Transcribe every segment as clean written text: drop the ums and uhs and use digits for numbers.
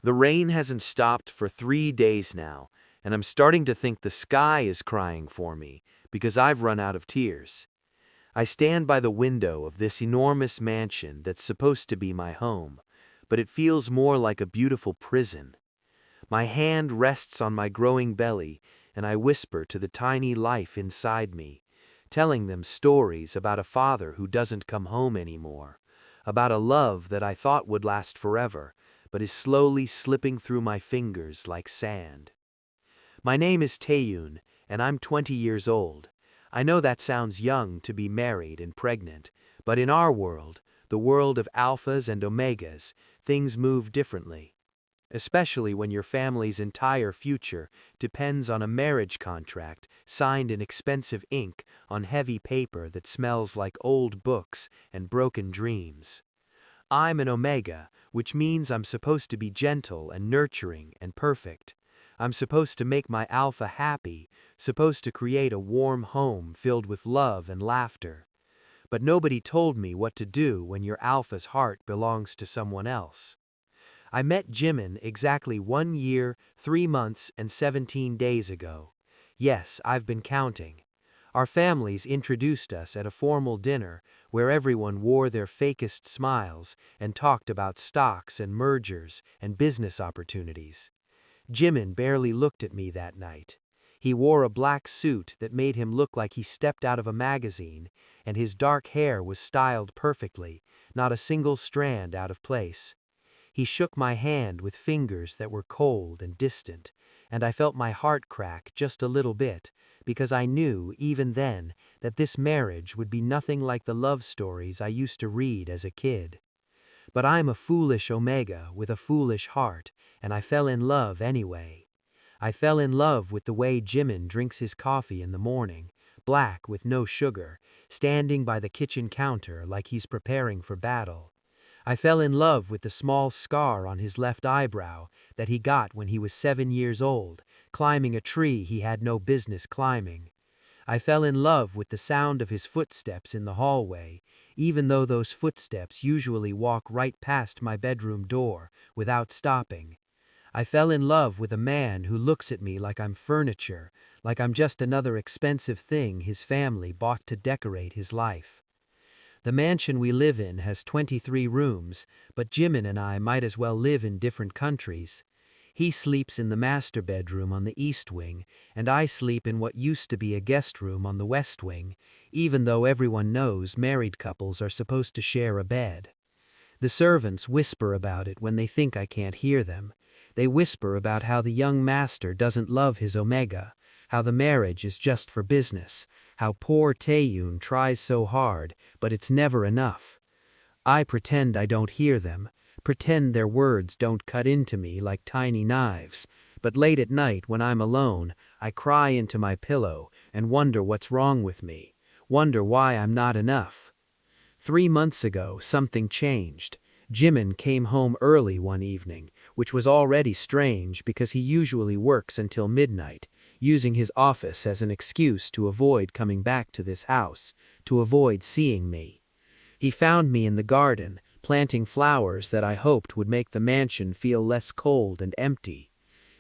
The rain hasn't stopped for 3 days now, and I'm starting to think the sky is crying for me because I've run out of tears. I stand by the window of this enormous mansion that's supposed to be my home, but it feels more like a beautiful prison. My hand rests on my growing belly, and I whisper to the tiny life inside me, telling them stories about a father who doesn't come home anymore, about a love that I thought would last forever, but is slowly slipping through my fingers like sand. My name is Taehyun, and I'm 20 years old. I know that sounds young to be married and pregnant, but in our world, the world of alphas and omegas, things move differently. Especially when your family's entire future depends on a marriage contract signed in expensive ink on heavy paper that smells like old books and broken dreams. I'm an omega, which means I'm supposed to be gentle and nurturing and perfect. I'm supposed to make my alpha happy, supposed to create a warm home filled with love and laughter. But nobody told me what to do when your alpha's heart belongs to someone else. I met Jimin exactly 1 year, 3 months, and 17 days ago. Yes, I've been counting. Our families introduced us at a formal dinner where everyone wore their fakest smiles and talked about stocks and mergers and business opportunities. Jimin barely looked at me that night. He wore a black suit that made him look like he stepped out of a magazine, and his dark hair was styled perfectly, not a single strand out of place. He shook my hand with fingers that were cold and distant, and I felt my heart crack just a little bit, because I knew, even then, that this marriage would be nothing like the love stories I used to read as a kid. But I'm a foolish omega with a foolish heart, and I fell in love anyway. I fell in love with the way Jimin drinks his coffee in the morning, black with no sugar, standing by the kitchen counter like he's preparing for battle. I fell in love with the small scar on his left eyebrow that he got when he was 7 years old, climbing a tree he had no business climbing. I fell in love with the sound of his footsteps in the hallway, even though those footsteps usually walk right past my bedroom door without stopping. I fell in love with a man who looks at me like I'm furniture, like I'm just another expensive thing his family bought to decorate his life. The mansion we live in has 23 rooms, but Jimin and I might as well live in different countries. He sleeps in the master bedroom on the east wing, and I sleep in what used to be a guest room on the west wing, even though everyone knows married couples are supposed to share a bed. The servants whisper about it when they think I can't hear them. They whisper about how the young master doesn't love his omega, how the marriage is just for business, how poor Taehyun tries so hard, but it's never enough. I pretend I don't hear them, pretend their words don't cut into me like tiny knives, but late at night when I'm alone, I cry into my pillow and wonder what's wrong with me, wonder why I'm not enough. 3 months ago, something changed. Jimin came home early one evening, which was already strange because he usually works until midnight, using his office as an excuse to avoid coming back to this house, to avoid seeing me. He found me in the garden, planting flowers that I hoped would make the mansion feel less cold and empty.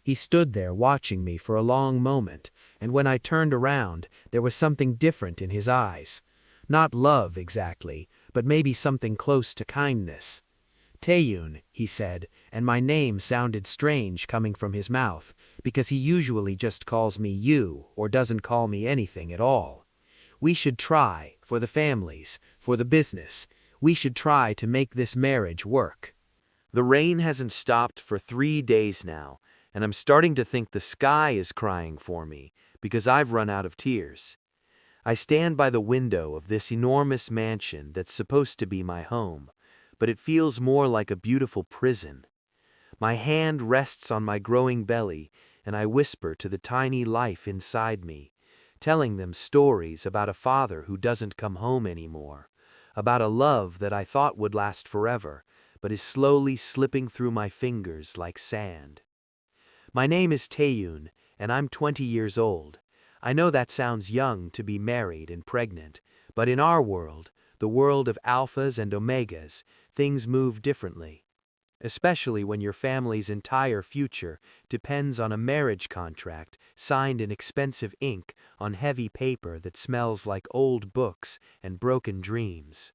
He stood there watching me for a long moment, and when I turned around, there was something different in his eyes. Not love exactly, but maybe something close to kindness. Taehyun, he said, and my name sounded strange coming from his mouth, because he usually just calls me you or doesn't call me anything at all. We should try, for the families, for the business, we should try to make this marriage work. The rain hasn't stopped for 3 days now, and I'm starting to think the sky is crying for me because I've run out of tears. I stand by the window of this enormous mansion that's supposed to be my home, but it feels more like a beautiful prison. My hand rests on my growing belly, and I whisper to the tiny life inside me, telling them stories about a father who doesn't come home anymore, about a love that I thought would last forever, but is slowly slipping through my fingers like sand. My name is Taehyun, and I'm 20 years old. I know that sounds young to be married and pregnant, but in our world, the world of alphas and omegas, things move differently. especially when your family's entire future depends on a marriage contract signed in expensive ink on heavy paper that smells like old books and broken dreams.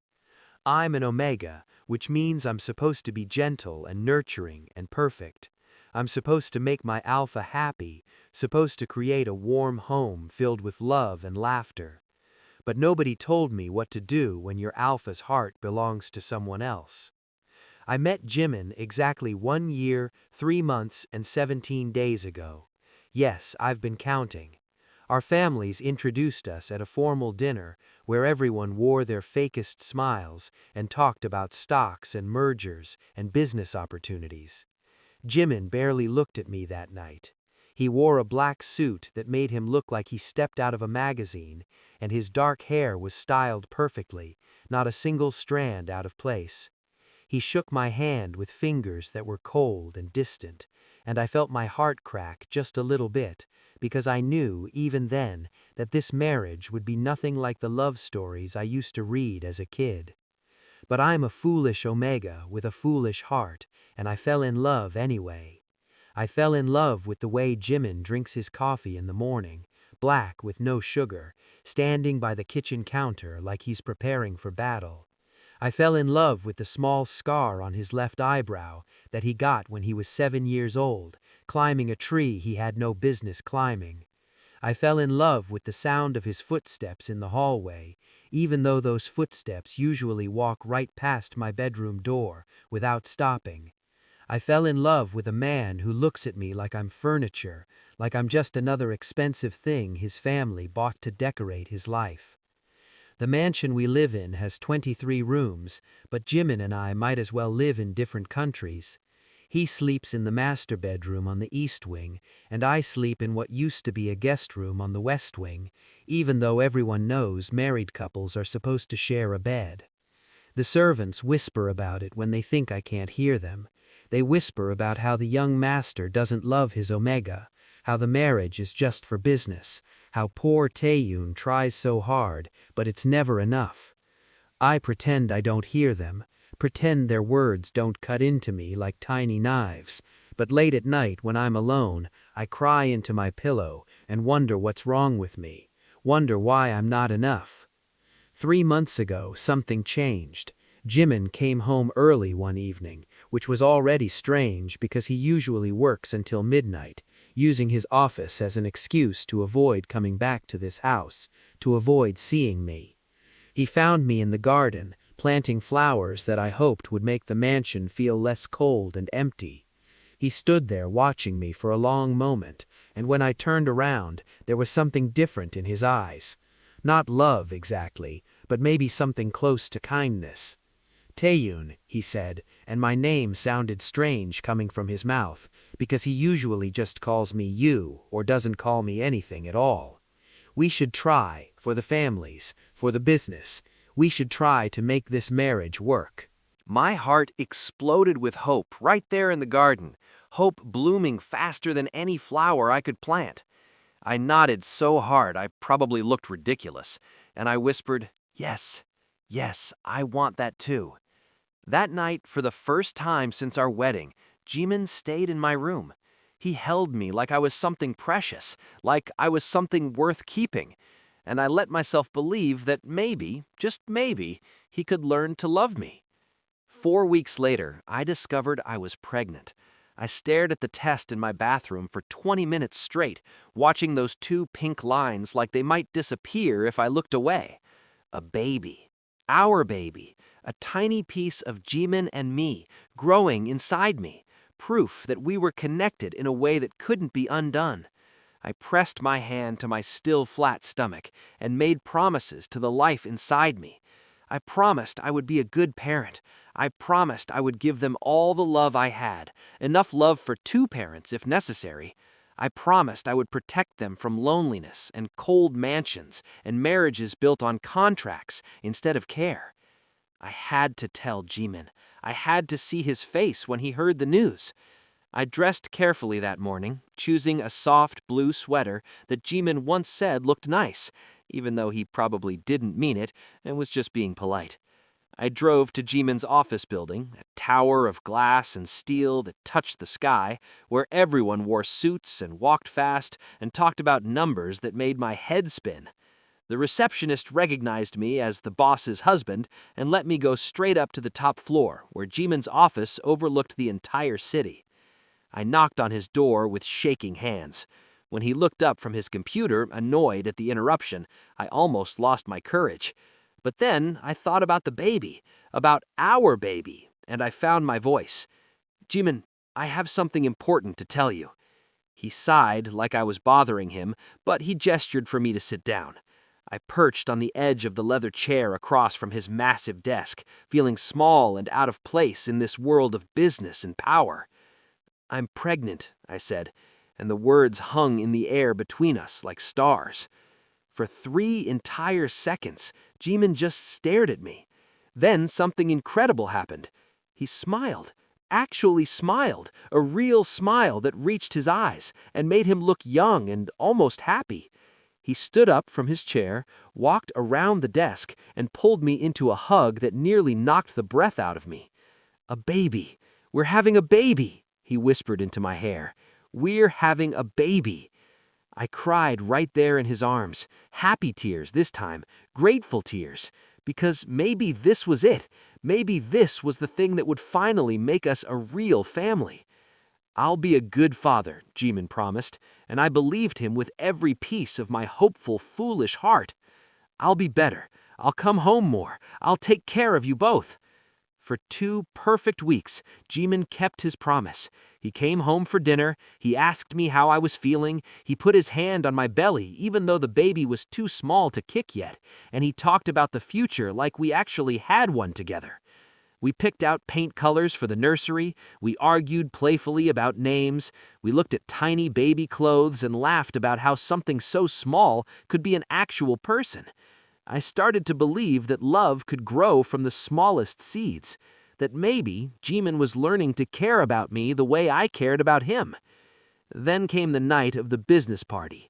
I'm an Omega, which means I'm supposed to be gentle and nurturing and perfect. I'm supposed to make my Alpha happy, supposed to create a warm home filled with love and laughter. But nobody told me what to do when your Alpha's heart belongs to someone else. I met Jimin exactly 1 year, 3 months, and 17 days ago. Yes, I've been counting. Our families introduced us at a formal dinner where everyone wore their fakest smiles and talked about stocks and mergers and business opportunities. Jimin barely looked at me that night. He wore a black suit that made him look like he stepped out of a magazine, and his dark hair was styled perfectly, not a single strand out of place. He shook my hand with fingers that were cold and distant, and I felt my heart crack just a little bit, because I knew, even then, that this marriage would be nothing like the love stories I used to read as a kid. But I'm a foolish Omega with a foolish heart, and I fell in love anyway. I fell in love with the way Jimin drinks his coffee in the morning, black with no sugar, standing by the kitchen counter like he's preparing for battle. I fell in love with the small scar on his left eyebrow that he got when he was 7 years old, climbing a tree he had no business climbing. I fell in love with the sound of his footsteps in the hallway, even though those footsteps usually walk right past my bedroom door without stopping. I fell in love with a man who looks at me like I'm furniture, like I'm just another expensive thing his family bought to decorate his life. The mansion we live in has 23 rooms, but Jimin and I might as well live in different countries. He sleeps in the master bedroom on the east wing, and I sleep in what used to be a guest room on the west wing, even though everyone knows married couples are supposed to share a bed. The servants whisper about it when they think I can't hear them. They whisper about how the young master doesn't love his Omega, how the marriage is just for business, how poor Taehyun tries so hard, but it's never enough. I pretend I don't hear them, pretend their words don't cut into me like tiny knives, but late at night when I'm alone, I cry into my pillow and wonder what's wrong with me, wonder why I'm not enough. 3 months ago, something changed. Jimin came home early one evening, which was already strange because he usually works until midnight, using his office as an excuse to avoid coming back to this house, to avoid seeing me. He found me in the garden, planting flowers that I hoped would make the mansion feel less cold and empty. He stood there watching me for a long moment, and when I turned around, there was something different in his eyes. Not love exactly, but maybe something close to kindness. Taehyun, he said, and my name sounded strange coming from his mouth, because he usually just calls me you or doesn't call me anything at all. We should try, for the families, for the business, we should try to make this marriage work. My heart exploded with hope right there in the garden, hope blooming faster than any flower I could plant. I nodded so hard I probably looked ridiculous, and I whispered, "Yes, yes, I want that too." That night, for the first time since our wedding, Jimin stayed in my room. He held me like I was something precious, like I was something worth keeping, and I let myself believe that maybe, just maybe, he could learn to love me. 4 weeks later, I discovered I was pregnant. I stared at the test in my bathroom for 20 minutes straight, watching those 2 pink lines like they might disappear if I looked away. A baby. Our baby. A tiny piece of Jimin and me, growing inside me. Proof that we were connected in a way that couldn't be undone. I pressed my hand to my still flat stomach and made promises to the life inside me. I promised I would be a good parent. I promised I would give them all the love I had, enough love for 2 parents if necessary. I promised I would protect them from loneliness and cold mansions and marriages built on contracts instead of care. I had to tell Jimin. I had to see his face when he heard the news. I dressed carefully that morning, choosing a soft blue sweater that Jimin once said looked nice, even though he probably didn't mean it and was just being polite. I drove to Jimin's office building, a tower of glass and steel that touched the sky, where everyone wore suits and walked fast and talked about numbers that made my head spin. The receptionist recognized me as the boss's husband and let me go straight up to the top floor, where Jimin's office overlooked the entire city. I knocked on his door with shaking hands. When he looked up from his computer, annoyed at the interruption, I almost lost my courage. But then I thought about the baby, about our baby, and I found my voice. "Jimin, I have something important to tell you." He sighed like I was bothering him, but he gestured for me to sit down. I perched on the edge of the leather chair across from his massive desk, feeling small and out of place in this world of business and power. "I'm pregnant," I said, and the words hung in the air between us like stars. For 3 entire seconds, Jimin just stared at me. Then something incredible happened. He smiled, actually smiled, a real smile that reached his eyes and made him look young and almost happy. He stood up from his chair, walked around the desk, and pulled me into a hug that nearly knocked the breath out of me. "A baby. We're having a baby," he whispered into my hair. "We're having a baby." I cried right there in his arms, happy tears this time, grateful tears, because maybe this was it. Maybe this was the thing that would finally make us a real family. "I'll be a good father," Jimin promised, and I believed him with every piece of my hopeful, foolish heart. "I'll be better. I'll come home more. I'll take care of you both." For 2 perfect weeks, Jimin kept his promise. He came home for dinner, he asked me how I was feeling, he put his hand on my belly even though the baby was too small to kick yet, and he talked about the future like we actually had one together. We picked out paint colors for the nursery, we argued playfully about names, we looked at tiny baby clothes and laughed about how something so small could be an actual person. I started to believe that love could grow from the smallest seeds, that maybe Jimin was learning to care about me the way I cared about him. Then came the night of the business party.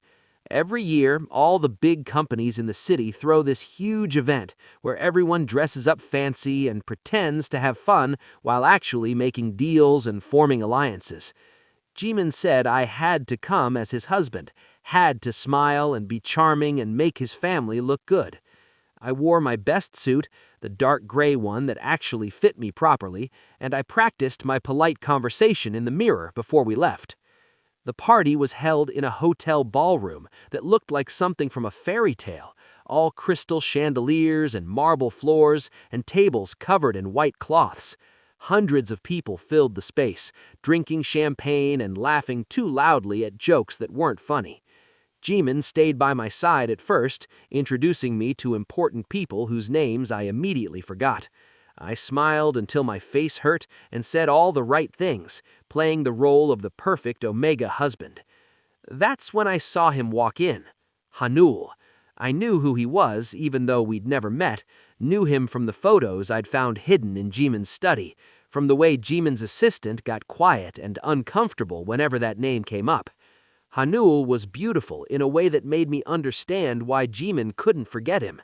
Every year, all the big companies in the city throw this huge event where everyone dresses up fancy and pretends to have fun while actually making deals and forming alliances. Jimin said I had to come as his husband, had to smile and be charming and make his family look good. I wore my best suit, the dark gray one that actually fit me properly, and I practiced my polite conversation in the mirror before we left. The party was held in a hotel ballroom that looked like something from a fairy tale, all crystal chandeliers and marble floors and tables covered in white cloths. Hundreds of people filled the space, drinking champagne and laughing too loudly at jokes that weren't funny. Jimin stayed by my side at first, introducing me to important people whose names I immediately forgot. I smiled until my face hurt and said all the right things, playing the role of the perfect Omega husband. That's when I saw him walk in. Hanul. I knew who he was, even though we'd never met, knew him from the photos I'd found hidden in Jimin's study, from the way Jimin's assistant got quiet and uncomfortable whenever that name came up. Haneul was beautiful in a way that made me understand why Jimin couldn't forget him.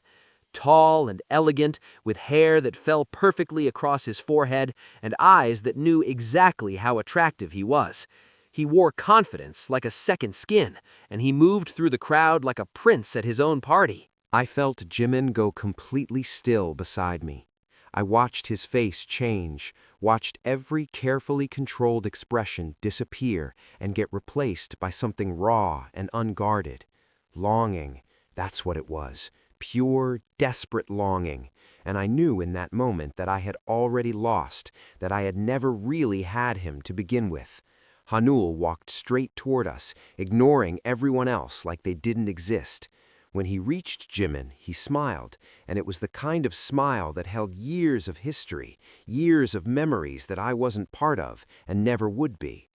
Tall and elegant, with hair that fell perfectly across his forehead and eyes that knew exactly how attractive he was. He wore confidence like a second skin, and he moved through the crowd like a prince at his own party. I felt Jimin go completely still beside me. I watched his face change, watched every carefully controlled expression disappear and get replaced by something raw and unguarded. Longing, that's what it was. Pure, desperate longing. And I knew in that moment that I had already lost, that I had never really had him to begin with. Hanul walked straight toward us, ignoring everyone else like they didn't exist. When he reached Jimin, he smiled, and it was the kind of smile that held years of history, years of memories that I wasn't part of and never would be.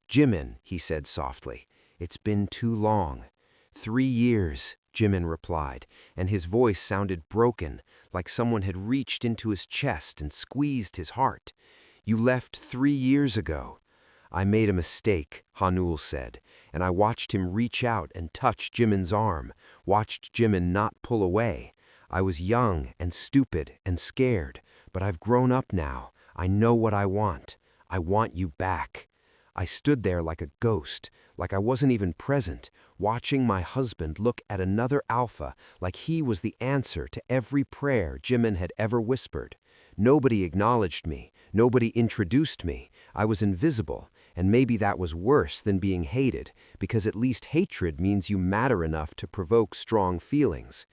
"Jimin," he said softly, "it's been too long." "3 years," Jimin replied, and his voice sounded broken, like someone had reached into his chest and squeezed his heart. "You left 3 years ago." "I made a mistake," Hanul said, and I watched him reach out and touch Jimin's arm, watched Jimin not pull away. I was young and stupid and scared, But I've grown up now. I know what I want. I want you back." I stood there like a ghost, like I wasn't even present, watching my husband look at another alpha like he was the answer to every prayer Jimin had ever whispered. Nobody acknowledged me. Nobody introduced me. I was invisible, and maybe that was worse than being hated, because at least hatred means you matter enough to provoke strong feelings.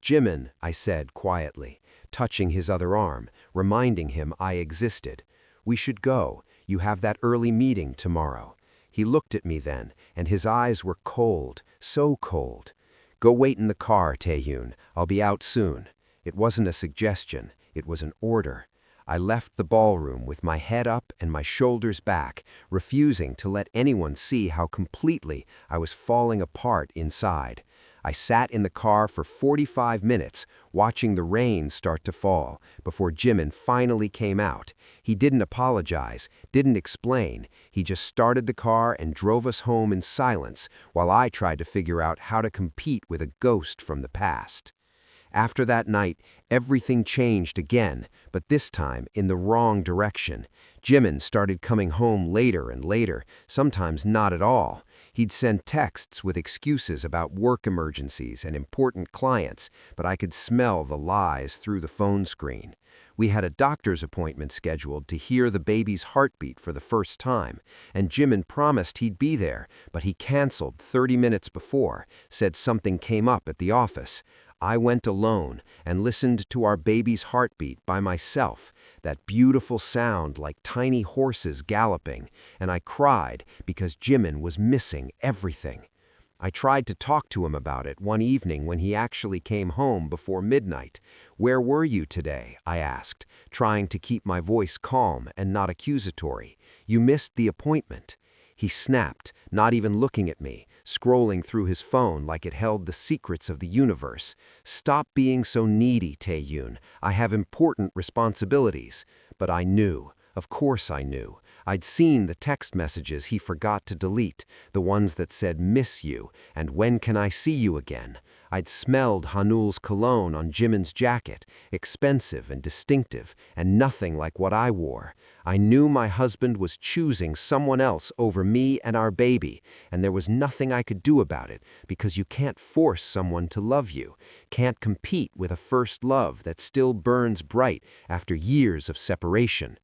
"Jimin," I said quietly, touching his other arm, reminding him I existed. "We should go. You have that early meeting tomorrow." He looked at me then, and his eyes were cold, so cold. "Go wait in the car, Taehyun. I'll be out soon." It wasn't a suggestion, it was an order. I left the ballroom with my head up and my shoulders back, refusing to let anyone see how completely I was falling apart inside. I sat in the car for 45 minutes, watching the rain start to fall, before Jimin finally came out. He didn't apologize, didn't explain. He just started the car and drove us home in silence, while I tried to figure out how to compete with a ghost from the past. After that night, everything changed again, but this time in the wrong direction. Jimin started coming home later and later, sometimes not at all. He'd send texts with excuses about work emergencies and important clients, but I could smell the lies through the phone screen. We had a doctor's appointment scheduled to hear the baby's heartbeat for the first time, and Jimin promised he'd be there, but he canceled 30 minutes before, said something came up at the office. I went alone and listened to our baby's heartbeat by myself, that beautiful sound like tiny horses galloping, and I cried because Jimin was missing everything. I tried to talk to him about it one evening when he actually came home before midnight. "Where were you today?" I asked, trying to keep my voice calm and not accusatory. "You missed the appointment." He snapped, not even looking at me, scrolling through his phone like it held the secrets of the universe. "Stop being so needy, Taehyun. I have important responsibilities." But I knew. Of course I knew. I'd seen the text messages he forgot to delete, the ones that said "miss you" and "when can I see you again." I'd smelled Hanul's cologne on Jimin's jacket, expensive and distinctive, and nothing like what I wore. I knew my husband was choosing someone else over me and our baby, and there was nothing I could do about it, because you can't force someone to love you, can't compete with a first love that still burns bright after years of separation.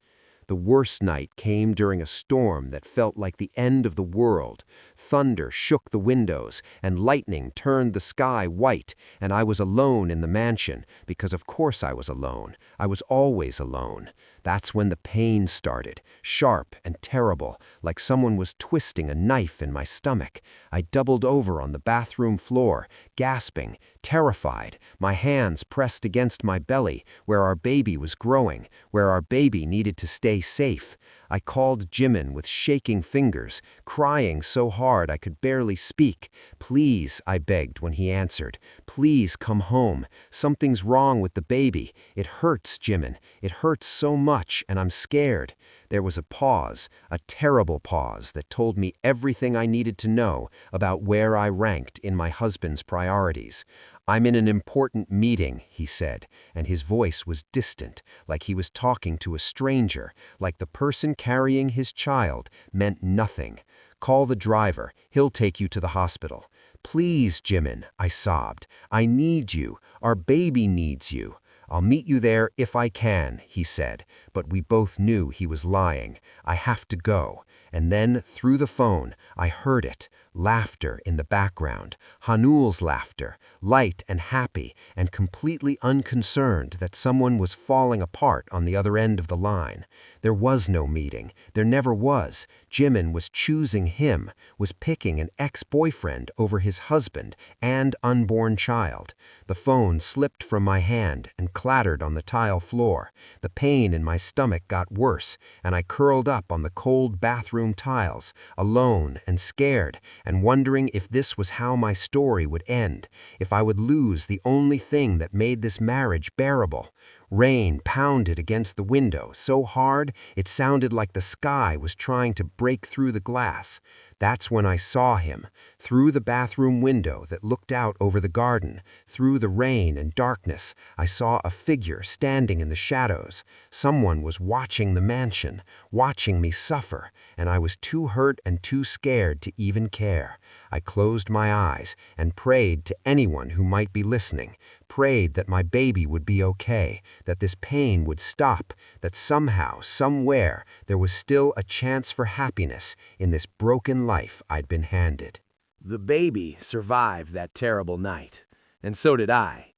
The worst night came during a storm that felt like the end of the world. Thunder shook the windows, and lightning turned the sky white, and I was alone in the mansion, because of course I was alone. I was always alone. That's when the pain started, sharp and terrible, like someone was twisting a knife in my stomach. I doubled over on the bathroom floor, gasping, terrified, my hands pressed against my belly, where our baby was growing, where our baby needed to stay safe. I called Jimin with shaking fingers, crying so hard I could barely speak. "Please," I begged when he answered. "Please come home. Something's wrong with the baby. It hurts, Jimin. It hurts so much, and I'm scared." There was a pause, a terrible pause that told me everything I needed to know about where I ranked in my husband's priorities. "I'm in an important meeting," he said, and his voice was distant, like he was talking to a stranger, like the person carrying his child meant nothing. "Call the driver. He'll take you to the hospital." "Please, Jimin," I sobbed. "I need you. Our baby needs you." "I'll meet you there if I can," he said, but we both knew he was lying. "I have to go." And then, through the phone, I heard it. Laughter in the background. Hanul's laughter, light and happy, and completely unconcerned that someone was falling apart on the other end of the line. There was no meeting. There never was. Jimin was choosing him, was picking an ex-boyfriend over his husband and unborn child. The phone slipped from my hand and clattered on the tile floor. The pain in my stomach got worse, and I curled up on the cold bathroom tiles, alone and scared, and wondering if this was how my story would end, if I would lose the only thing that made this marriage bearable. Rain pounded against the window so hard it sounded like the sky was trying to break through the glass. That's when I saw him, through the bathroom window that looked out over the garden. Through the rain and darkness, I saw a figure standing in the shadows. Someone was watching the mansion, watching me suffer, and I was too hurt and too scared to even care. I closed my eyes and prayed to anyone who might be listening, prayed that my baby would be okay, that this pain would stop, that somehow, somewhere, there was still a chance for happiness in this broken life I'd been handed. The baby survived that terrible night, and so did I,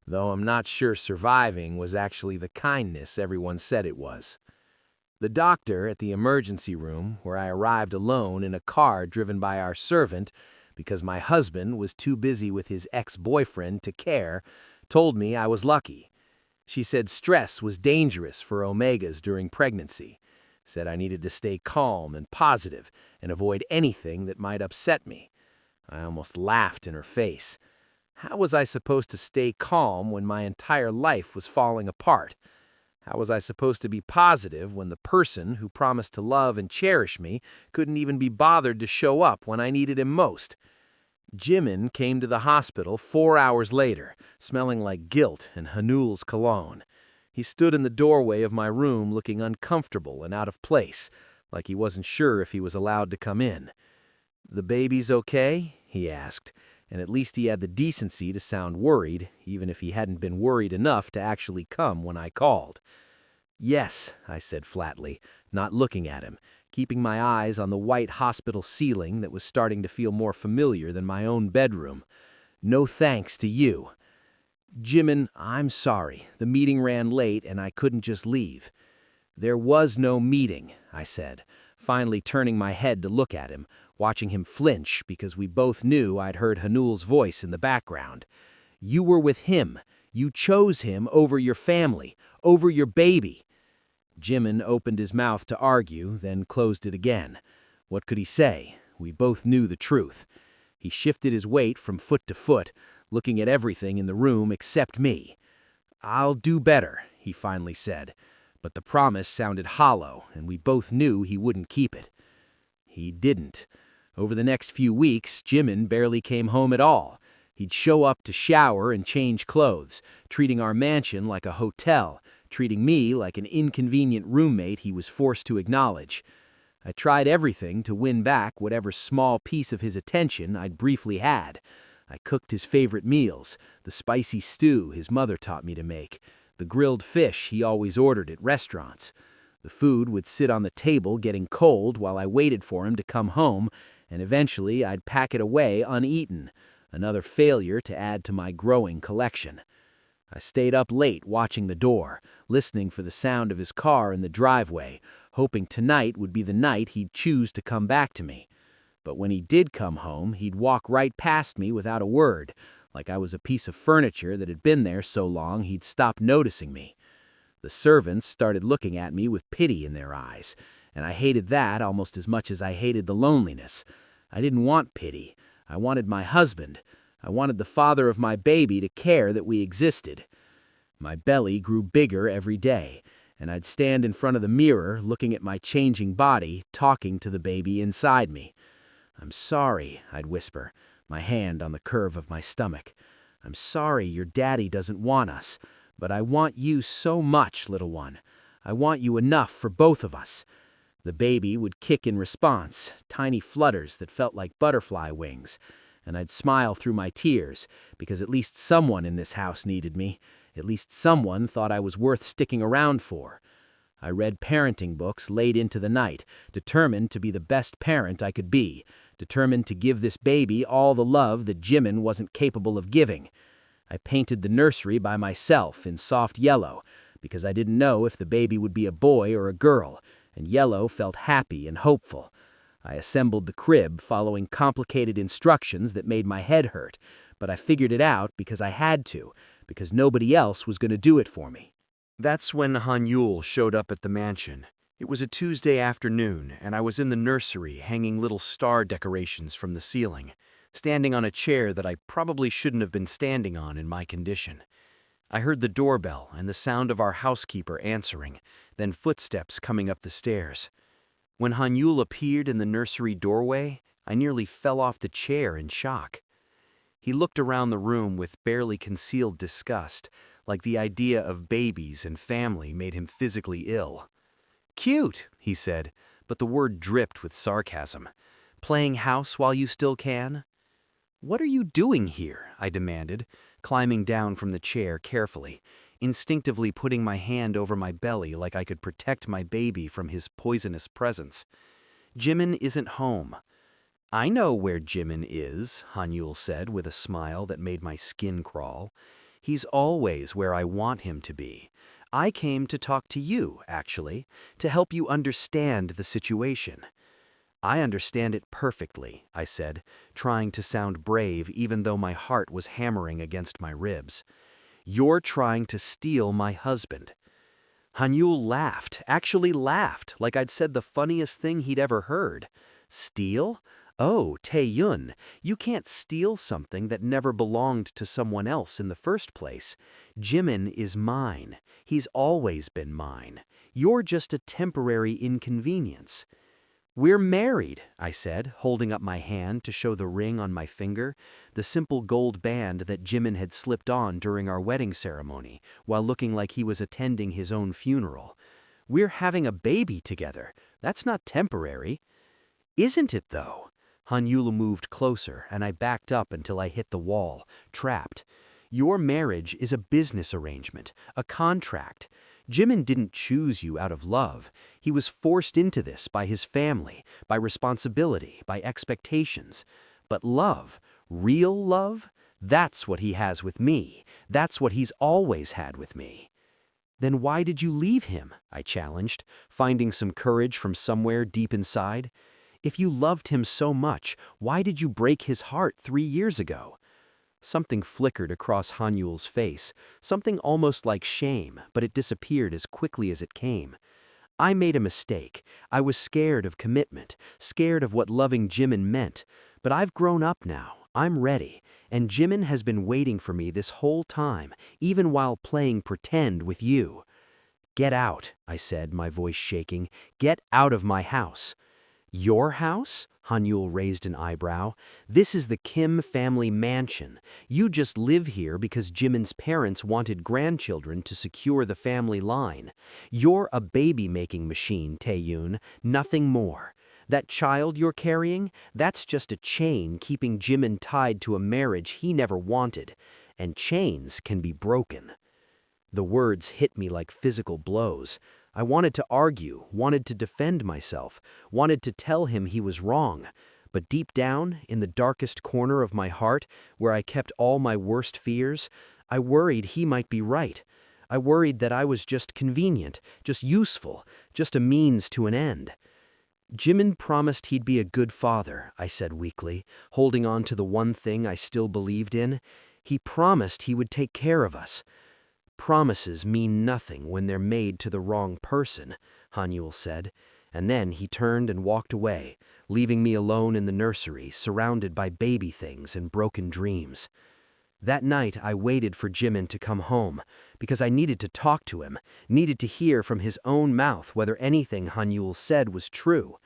though I'm not sure surviving was actually the kindness everyone said it was. The doctor at the emergency room, where I arrived alone in a car driven by our servant because my husband was too busy with his ex-boyfriend to care, told me I was lucky. She said stress was dangerous for omegas during pregnancy, said I needed to stay calm and positive and avoid anything that might upset me. I almost laughed in her face. How was I supposed to stay calm when my entire life was falling apart? How was I supposed to be positive when the person who promised to love and cherish me couldn't even be bothered to show up when I needed him most? Jimin came to the hospital 4 hours later, smelling like guilt and Hanul's cologne. He stood in the doorway of my room looking uncomfortable and out of place, like he wasn't sure if he was allowed to come in. "The baby's okay?" he asked, and at least he had the decency to sound worried, even if he hadn't been worried enough to actually come when I called. "Yes," I said flatly, not looking at him, keeping my eyes on the white hospital ceiling that was starting to feel more familiar than my own bedroom. "No thanks to you." "Jimin, I'm sorry. The meeting ran late and I couldn't just leave." "There was no meeting," I said, finally turning my head to look at him, watching him flinch because we both knew I'd heard Hanul's voice in the background. "You were with him. You chose him over your family, over your baby." Jimin opened his mouth to argue, then closed it again. What could he say? We both knew the truth. He shifted his weight from foot to foot, looking at everything in the room except me. "I'll do better," he finally said, but the promise sounded hollow, and we both knew he wouldn't keep it. He didn't. Over the next few weeks, Jimin barely came home at all. He'd show up to shower and change clothes, treating our mansion like a hotel, treating me like an inconvenient roommate he was forced to acknowledge. I tried everything to win back whatever small piece of his attention I'd briefly had. I cooked his favorite meals, the spicy stew his mother taught me to make, the grilled fish he always ordered at restaurants. The food would sit on the table getting cold while I waited for him to come home, and eventually I'd pack it away uneaten, another failure to add to my growing collection. I stayed up late watching the door, listening for the sound of his car in the driveway, hoping tonight would be the night he'd choose to come back to me. But when he did come home, he'd walk right past me without a word, like I was a piece of furniture that had been there so long he'd stopped noticing me. The servants started looking at me with pity in their eyes, and I hated that almost as much as I hated the loneliness. I didn't want pity. I wanted my husband. I wanted the father of my baby to care that we existed. My belly grew bigger every day, and I'd stand in front of the mirror looking at my changing body, talking to the baby inside me. "I'm sorry," I'd whisper, my hand on the curve of my stomach. "I'm sorry your daddy doesn't want us, but I want you so much, little one. I want you enough for both of us." The baby would kick in response, tiny flutters that felt like butterfly wings, and I'd smile through my tears because at least someone in this house needed me. At least someone thought I was worth sticking around for. I read parenting books late into the night, determined to be the best parent I could be, determined to give this baby all the love that Jimin wasn't capable of giving. I painted the nursery by myself in soft yellow because I didn't know if the baby would be a boy or a girl, and yellow felt happy and hopeful. I assembled the crib following complicated instructions that made my head hurt, but I figured it out because I had to, because nobody else was going to do it for me. That's when Haneul showed up at the mansion. It was a Tuesday afternoon, and I was in the nursery hanging little star decorations from the ceiling, standing on a chair that I probably shouldn't have been standing on in my condition. I heard the doorbell and the sound of our housekeeper answering, then footsteps coming up the stairs. When Haneul appeared in the nursery doorway, I nearly fell off the chair in shock. He looked around the room with barely concealed disgust, like the idea of babies and family made him physically ill. "Cute," he said, but the word dripped with sarcasm. "Playing house while you still can?" "What are you doing here?" I demanded, climbing down from the chair carefully, instinctively putting my hand over my belly like I could protect my baby from his poisonous presence. "Jimin isn't home." "I know where Jimin is," Hanul said with a smile that made my skin crawl. "He's always where I want him to be. I came to talk to you, actually, to help you understand the situation." "I understand it perfectly," I said, trying to sound brave even though my heart was hammering against my ribs. "You're trying to steal my husband." Hanul laughed, actually laughed, like I'd said the funniest thing he'd ever heard. "Steal? Oh, Taehyun, you can't steal something that never belonged to someone else in the first place. Jimin is mine. He's always been mine. You're just a temporary inconvenience." "We're married," I said, holding up my hand to show the ring on my finger, the simple gold band that Jimin had slipped on during our wedding ceremony, while looking like he was attending his own funeral. "We're having a baby together. That's not temporary." "Isn't it, though?" Hanul moved closer, and I backed up until I hit the wall, trapped. "Your marriage is a business arrangement, a contract. Jimin didn't choose you out of love. He was forced into this by his family, by responsibility, by expectations. But love, real love, that's what he has with me. That's what he's always had with me." "Then why did you leave him?" I challenged, finding some courage from somewhere deep inside. "If you loved him so much, why did you break his heart 3 years ago?" Something flickered across Hanul's face, something almost like shame, but it disappeared as quickly as it came. "I made a mistake. I was scared of commitment, scared of what loving Jimin meant. But I've grown up now. I'm ready. And Jimin has been waiting for me this whole time, even while playing pretend with you." "Get out," I said, my voice shaking. "Get out of my house." "Your house?" Hanul raised an eyebrow. "This is the Kim family mansion. You just live here because Jimin's parents wanted grandchildren to secure the family line. You're a baby-making machine, Taehyun, nothing more. That child you're carrying, that's just a chain keeping Jimin tied to a marriage he never wanted. And chains can be broken." The words hit me like physical blows. I wanted to argue, wanted to defend myself, wanted to tell him he was wrong. But deep down, in the darkest corner of my heart, where I kept all my worst fears, I worried he might be right. I worried that I was just convenient, just useful, just a means to an end. "Jimin promised he'd be a good father," I said weakly, holding on to the one thing I still believed in. "He promised he would take care of us." "Promises mean nothing when they're made to the wrong person," Hanul said, and then he turned and walked away, leaving me alone in the nursery, surrounded by baby things and broken dreams. That night I waited for Jimin to come home, because I needed to talk to him, needed to hear from his own mouth whether anything Hanul said was true.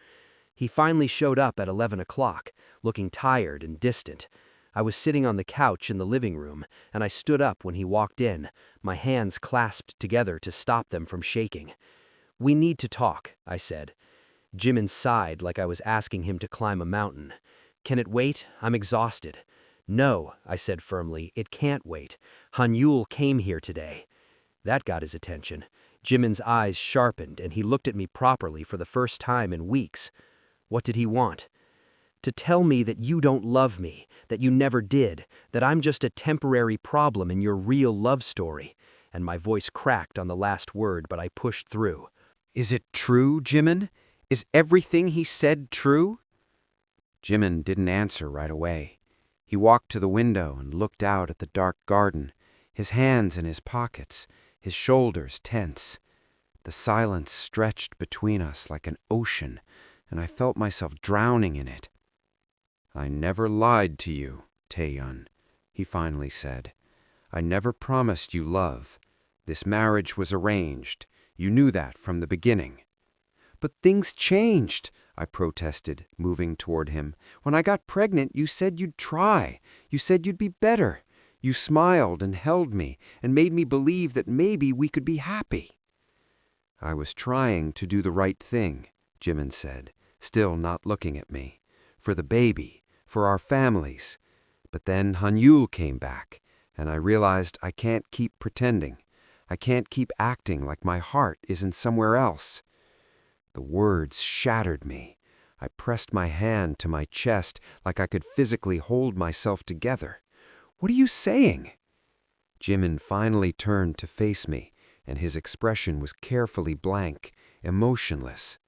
He finally showed up at 11 o'clock, looking tired and distant. I was sitting on the couch in the living room, and I stood up when he walked in, my hands clasped together to stop them from shaking. "We need to talk," I said. Jimin sighed like I was asking him to climb a mountain. "Can it wait? I'm exhausted." "No," I said firmly, "it can't wait. Hanul came here today." That got his attention. Jimin's eyes sharpened, and he looked at me properly for the first time in weeks. "What did he want?" "To tell me that you don't love me, that you never did, that I'm just a temporary problem in your real love story." And my voice cracked on the last word, but I pushed through. "Is it true, Jimin? Is everything he said true?" Jimin didn't answer right away. He walked to the window and looked out at the dark garden, his hands in his pockets, his shoulders tense. The silence stretched between us like an ocean, and I felt myself drowning in it. "I never lied to you, Taehyun," he finally said. "I never promised you love. This marriage was arranged. You knew that from the beginning." "But things changed," I protested, moving toward him. When I got pregnant, you said you'd try. You said you'd be better. You smiled and held me and made me believe that maybe we could be happy. I was trying to do the right thing, Jimin said, still not looking at me. For the baby, for our families. But then Haneul came back, and I realized I can't keep pretending. I can't keep acting like my heart isn't somewhere else. The words shattered me. I pressed my hand to my chest like I could physically hold myself together. What are you saying? Jimin finally turned to face me, and his expression was carefully blank, emotionless.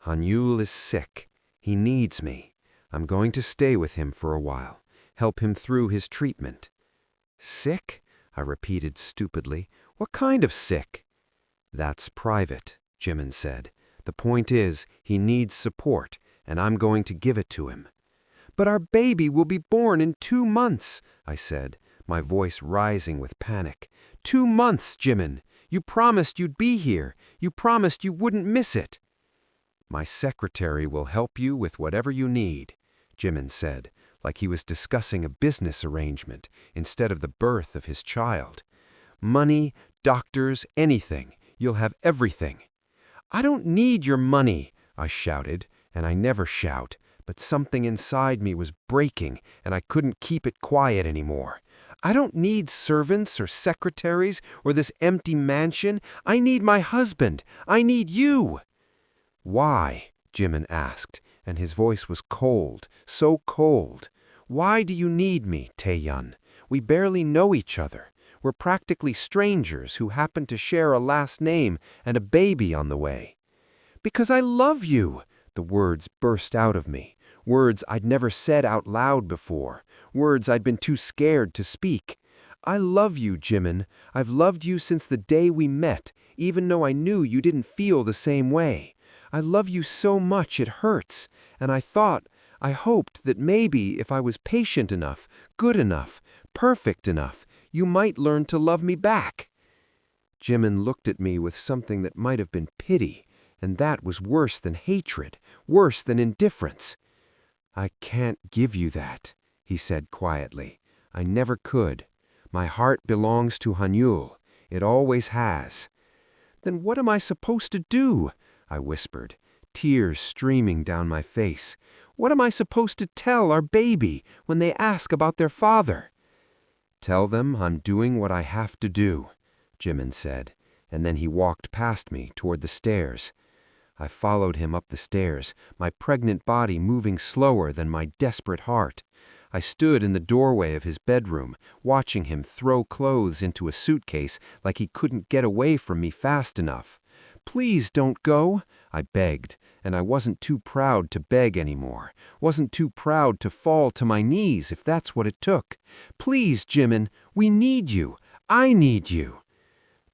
Haneul is sick. He needs me. I'm going to stay with him for a while, help him through his treatment. Sick? I repeated stupidly. What kind of sick? That's private, Jimin said. The point is, he needs support, and I'm going to give it to him. But our baby will be born in 2 months, I said, my voice rising with panic. 2 months, Jimin. You promised you'd be here. You promised you wouldn't miss it. My secretary will help you with whatever you need, Jimin said, like he was discussing a business arrangement instead of the birth of his child. Money, doctors, anything. You'll have everything. I don't need your money, I shouted, and I never shout, but something inside me was breaking, and I couldn't keep it quiet anymore. I don't need servants or secretaries or this empty mansion. I need my husband. I need you. Why? Jimin asked, and his voice was cold, so cold. Why do you need me, Taehyun? We barely know each other. We're practically strangers who happen to share a last name and a baby on the way. Because I love you, the words burst out of me. Words I'd never said out loud before. Words I'd been too scared to speak. I love you, Jimin. I've loved you since the day we met, even though I knew you didn't feel the same way. I love you so much it hurts, and I hoped that maybe if I was patient enough, good enough, perfect enough, you might learn to love me back. Jimin looked at me with something that might have been pity, and that was worse than hatred, worse than indifference. I can't give you that, he said quietly. I never could. My heart belongs to Haneul. It always has. Then what am I supposed to do? I whispered, tears streaming down my face. What am I supposed to tell our baby when they ask about their father? Tell them I'm doing what I have to do, Jimin said, and then he walked past me toward the stairs. I followed him up the stairs, my pregnant body moving slower than my desperate heart. I stood in the doorway of his bedroom, watching him throw clothes into a suitcase like he couldn't get away from me fast enough. Please don't go, I begged, and I wasn't too proud to beg anymore, wasn't too proud to fall to my knees if that's what it took. Please, Jimin, we need you. I need you.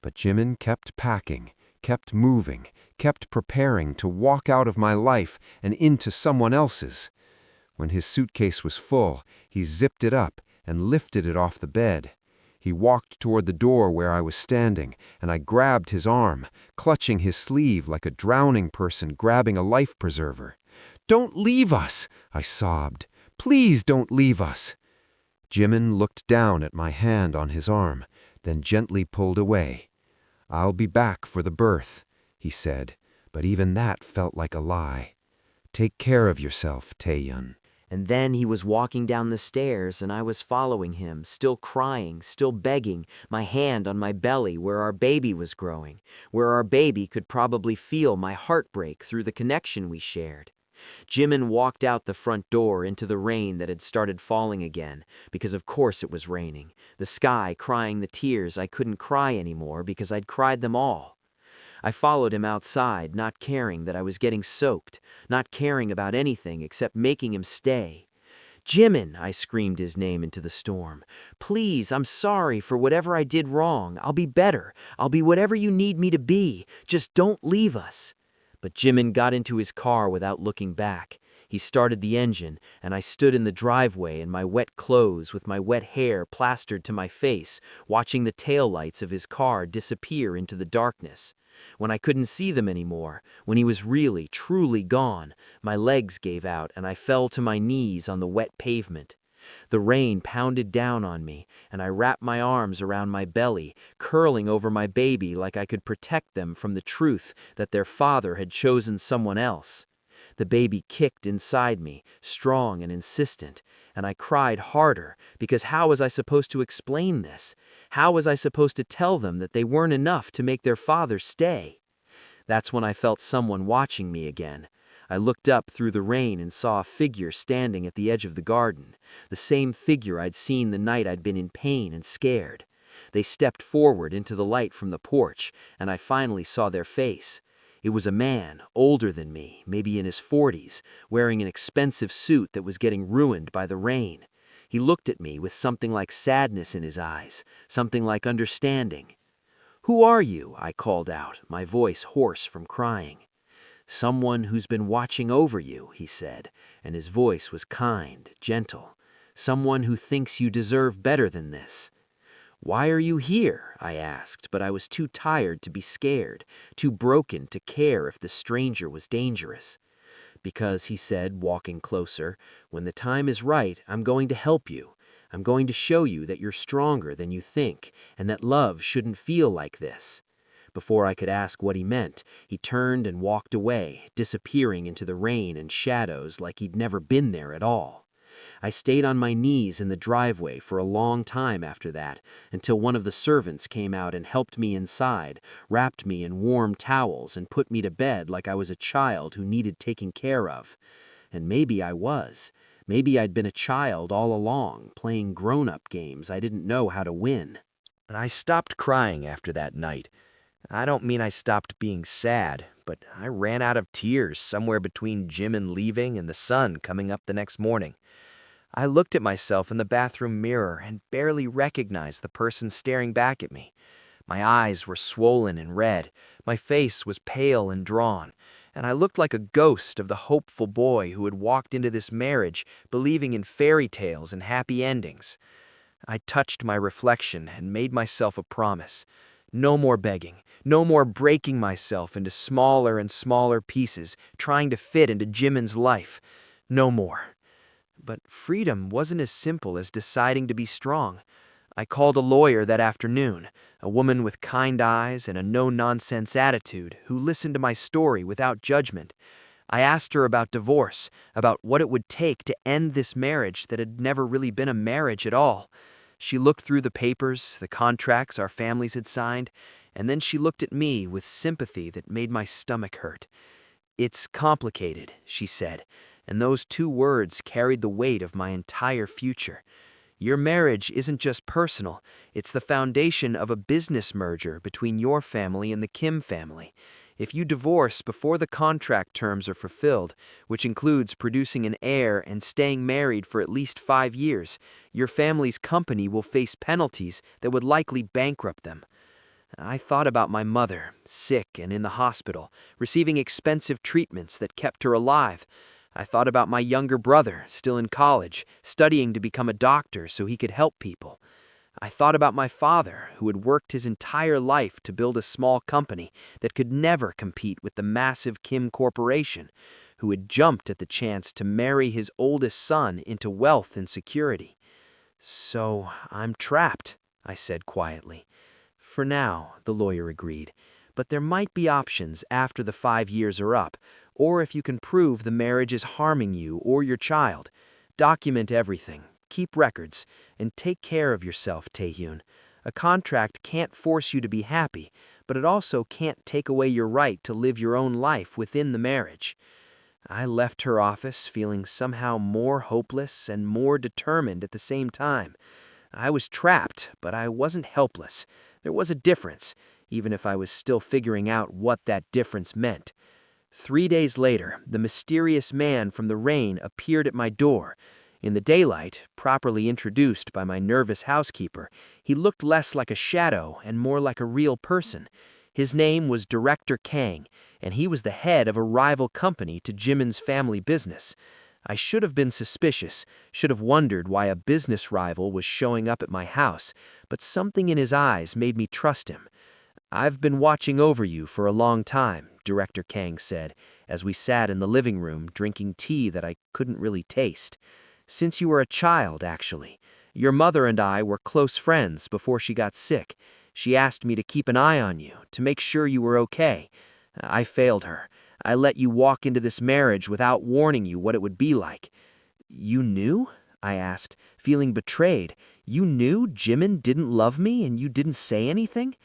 But Jimin kept packing, kept moving, kept preparing to walk out of my life and into someone else's. When his suitcase was full, he zipped it up and lifted it off the bed. He walked toward the door where I was standing, and I grabbed his arm, clutching his sleeve like a drowning person grabbing a life preserver. Don't leave us, I sobbed. Please don't leave us. Jimin looked down at my hand on his arm, then gently pulled away. I'll be back for the birth, he said, but even that felt like a lie. Take care of yourself, Taehyun. And then he was walking down the stairs, and I was following him, still crying, still begging, my hand on my belly where our baby was growing, where our baby could probably feel my heart break through the connection we shared. Jimin walked out the front door into the rain that had started falling again, because of course it was raining, the sky crying the tears I couldn't cry anymore because I'd cried them all. I followed him outside, not caring that I was getting soaked, not caring about anything except making him stay. Jimin, I screamed his name into the storm. Please, I'm sorry for whatever I did wrong. I'll be better. I'll be whatever you need me to be. Just don't leave us. But Jimin got into his car without looking back. He started the engine, and I stood in the driveway in my wet clothes with my wet hair plastered to my face, watching the taillights of his car disappear into the darkness. When I couldn't see them anymore, when he was really, truly gone, my legs gave out and I fell to my knees on the wet pavement. The rain pounded down on me, and I wrapped my arms around my belly, curling over my baby like I could protect them from the truth that their father had chosen someone else. The baby kicked inside me, strong and insistent, and I cried harder, because how was I supposed to explain this? How was I supposed to tell them that they weren't enough to make their father stay? That's when I felt someone watching me again. I looked up through the rain and saw a figure standing at the edge of the garden, the same figure I'd seen the night I'd been in pain and scared. They stepped forward into the light from the porch, and I finally saw their face. It was a man, older than me, maybe in his 40s, wearing an expensive suit that was getting ruined by the rain. He looked at me with something like sadness in his eyes, something like understanding. "Who are you?" I called out, my voice hoarse from crying. "Someone who's been watching over you," he said, and his voice was kind, gentle. "Someone who thinks you deserve better than this." "Why are you here?" I asked, but I was too tired to be scared, too broken to care if the stranger was dangerous. "Because," he said, walking closer, "when the time is right, I'm going to help you. I'm going to show you that you're stronger than you think, and that love shouldn't feel like this." Before I could ask what he meant, he turned and walked away, disappearing into the rain and shadows like he'd never been there at all. I stayed on my knees in the driveway for a long time after that, until one of the servants came out and helped me inside, wrapped me in warm towels, and put me to bed like I was a child who needed taking care of. And maybe I was. Maybe I'd been a child all along, playing grown-up games I didn't know how to win. And I stopped crying after that night. I don't mean I stopped being sad, but I ran out of tears somewhere between Jimin leaving and the sun coming up the next morning. I looked at myself in the bathroom mirror and barely recognized the person staring back at me. My eyes were swollen and red, my face was pale and drawn, and I looked like a ghost of the hopeful boy who had walked into this marriage believing in fairy tales and happy endings. I touched my reflection and made myself a promise. No more begging, no more breaking myself into smaller and smaller pieces, trying to fit into Jimin's life. No more. But freedom wasn't as simple as deciding to be strong. I called a lawyer that afternoon, a woman with kind eyes and a no-nonsense attitude who listened to my story without judgment. I asked her about divorce, about what it would take to end this marriage that had never really been a marriage at all. She looked through the papers, the contracts our families had signed, and then she looked at me with sympathy that made my stomach hurt. "It's complicated," she said, and those 2 words carried the weight of my entire future. "Your marriage isn't just personal, it's the foundation of a business merger between your family and the Kim family. If you divorce before the contract terms are fulfilled, which includes producing an heir and staying married for at least 5 years, your family's company will face penalties that would likely bankrupt them." I thought about my mother, sick and in the hospital, receiving expensive treatments that kept her alive. I thought about my younger brother, still in college, studying to become a doctor so he could help people. I thought about my father, who had worked his entire life to build a small company that could never compete with the massive Kim Corporation, who had jumped at the chance to marry his oldest son into wealth and security. "So I'm trapped," I said quietly. "For now," the lawyer agreed, "but there might be options after the 5 years are up, or if you can prove the marriage is harming you or your child. Document everything. Keep records, and take care of yourself, Taehyun. A contract can't force you to be happy, but it also can't take away your right to live your own life within the marriage." I left her office feeling somehow more hopeless and more determined at the same time. I was trapped, but I wasn't helpless. There was a difference, even if I was still figuring out what that difference meant. 3 days later, the mysterious man from the rain appeared at my door. In the daylight, properly introduced by my nervous housekeeper, he looked less like a shadow and more like a real person. His name was Director Kang, and he was the head of a rival company to Jimin's family business. I should have been suspicious, should have wondered why a business rival was showing up at my house, but something in his eyes made me trust him. "I've been watching over you for a long time," Director Kang said, as we sat in the living room drinking tea that I couldn't really taste. "Since you were a child, actually. Your mother and I were close friends before she got sick. She asked me to keep an eye on you, to make sure you were okay. I failed her. I let you walk into this marriage without warning you what it would be like." "You knew?" I asked, feeling betrayed. "You knew Jimin didn't love me and you didn't say anything?"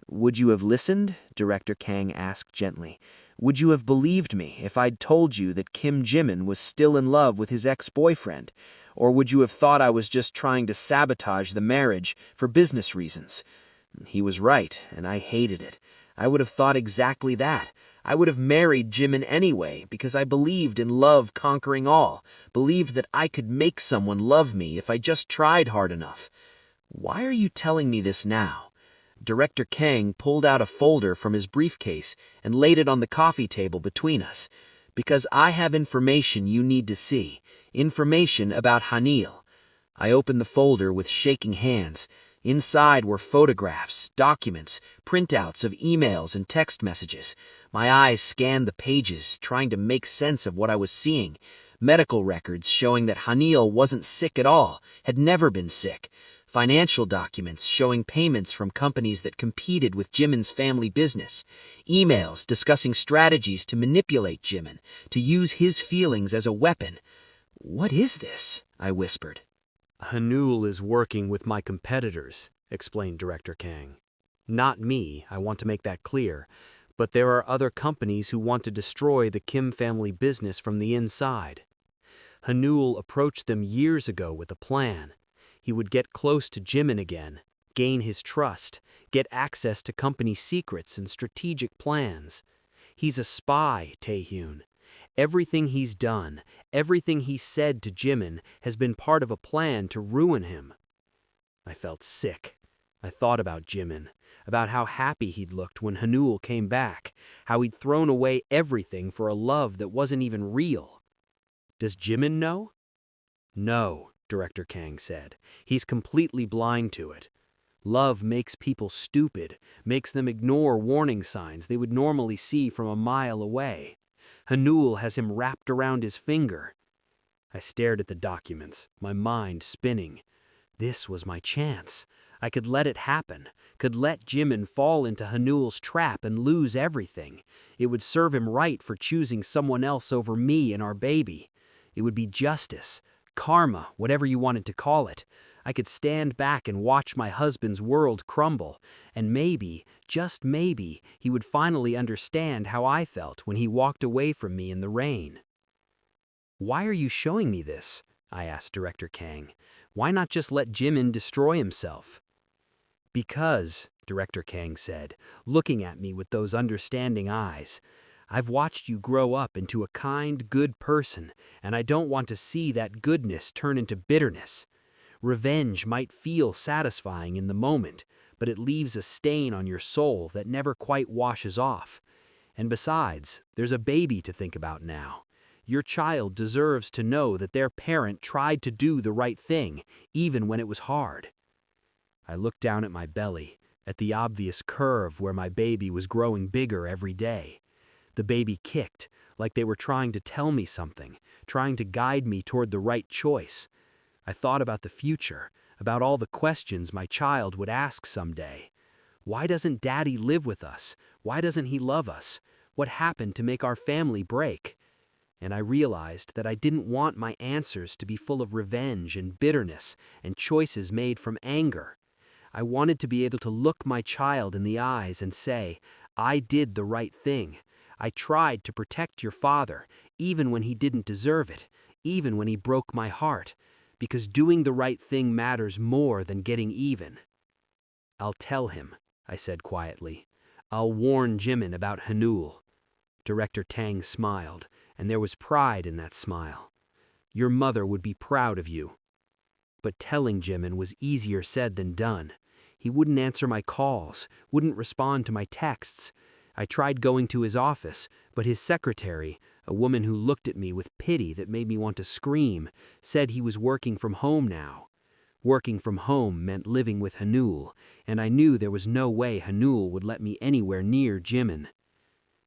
"Would you have listened?" Director Kang asked gently. "Would you have believed me if I'd told you that Kim Jimin was still in love with his ex-boyfriend? Or would you have thought I was just trying to sabotage the marriage for business reasons?" He was right, and I hated it. I would have thought exactly that. I would have married Jimin anyway because I believed in love conquering all, believed that I could make someone love me if I just tried hard enough. "Why are you telling me this now?" Director Kang pulled out a folder from his briefcase and laid it on the coffee table between us. "Because I have information you need to see. Information about Haneul." I opened the folder with shaking hands. Inside were photographs, documents, printouts of emails and text messages. My eyes scanned the pages, trying to make sense of what I was seeing. Medical records showing that Haneul wasn't sick at all, had never been sick. Financial documents showing payments from companies that competed with Jimin's family business. Emails discussing strategies to manipulate Jimin, to use his feelings as a weapon. "What is this?" I whispered. Hanul is working with my competitors, explained Director Kang. Not me, I want to make that clear, but there are other companies who want to destroy the Kim family business from the inside. Hanul approached them years ago with a plan. He would get close to Jimin again, gain his trust, get access to company secrets and strategic plans. He's a spy, Taehyun. Everything he's done, everything he's said to Jimin has been part of a plan to ruin him. I felt sick. I thought about Jimin, about how happy he'd looked when Hanul came back, how he'd thrown away everything for a love that wasn't even real. Does Jimin know? No, Director Kang said. He's completely blind to it. Love makes people stupid, makes them ignore warning signs they would normally see from a mile away. Hanul has him wrapped around his finger. I stared at the documents, my mind spinning. This was my chance. I could let it happen, could let Jimin fall into Hanul's trap and lose everything. It would serve him right for choosing someone else over me and our baby. It would be justice, karma, whatever you wanted to call it. I could stand back and watch my husband's world crumble, and maybe, just maybe, he would finally understand how I felt when he walked away from me in the rain. "Why are you showing me this?" I asked Director Kang. "Why not just let Jimin destroy himself?" "Because," Director Kang said, looking at me with those understanding eyes, "I've watched you grow up into a kind, good person, and I don't want to see that goodness turn into bitterness. Revenge might feel satisfying in the moment, but it leaves a stain on your soul that never quite washes off. And besides, there's a baby to think about now. Your child deserves to know that their parent tried to do the right thing, even when it was hard." I looked down at my belly, at the obvious curve where my baby was growing bigger every day. The baby kicked, like they were trying to tell me something, trying to guide me toward the right choice. I thought about the future, about all the questions my child would ask someday. Why doesn't Daddy live with us? Why doesn't he love us? What happened to make our family break? And I realized that I didn't want my answers to be full of revenge and bitterness and choices made from anger. I wanted to be able to look my child in the eyes and say, "I did the right thing. I tried to protect your father, even when he didn't deserve it, even when he broke my heart. Because doing the right thing matters more than getting even." "I'll tell him," I said quietly. "I'll warn Jimin about Hanul." Director Tang smiled, and there was pride in that smile. "Your mother would be proud of you." But telling Jimin was easier said than done. He wouldn't answer my calls, wouldn't respond to my texts. I tried going to his office, but his secretary, a woman who looked at me with pity that made me want to scream, said he was working from home now. Working from home meant living with Hanul, and I knew there was no way Hanul would let me anywhere near Jimin.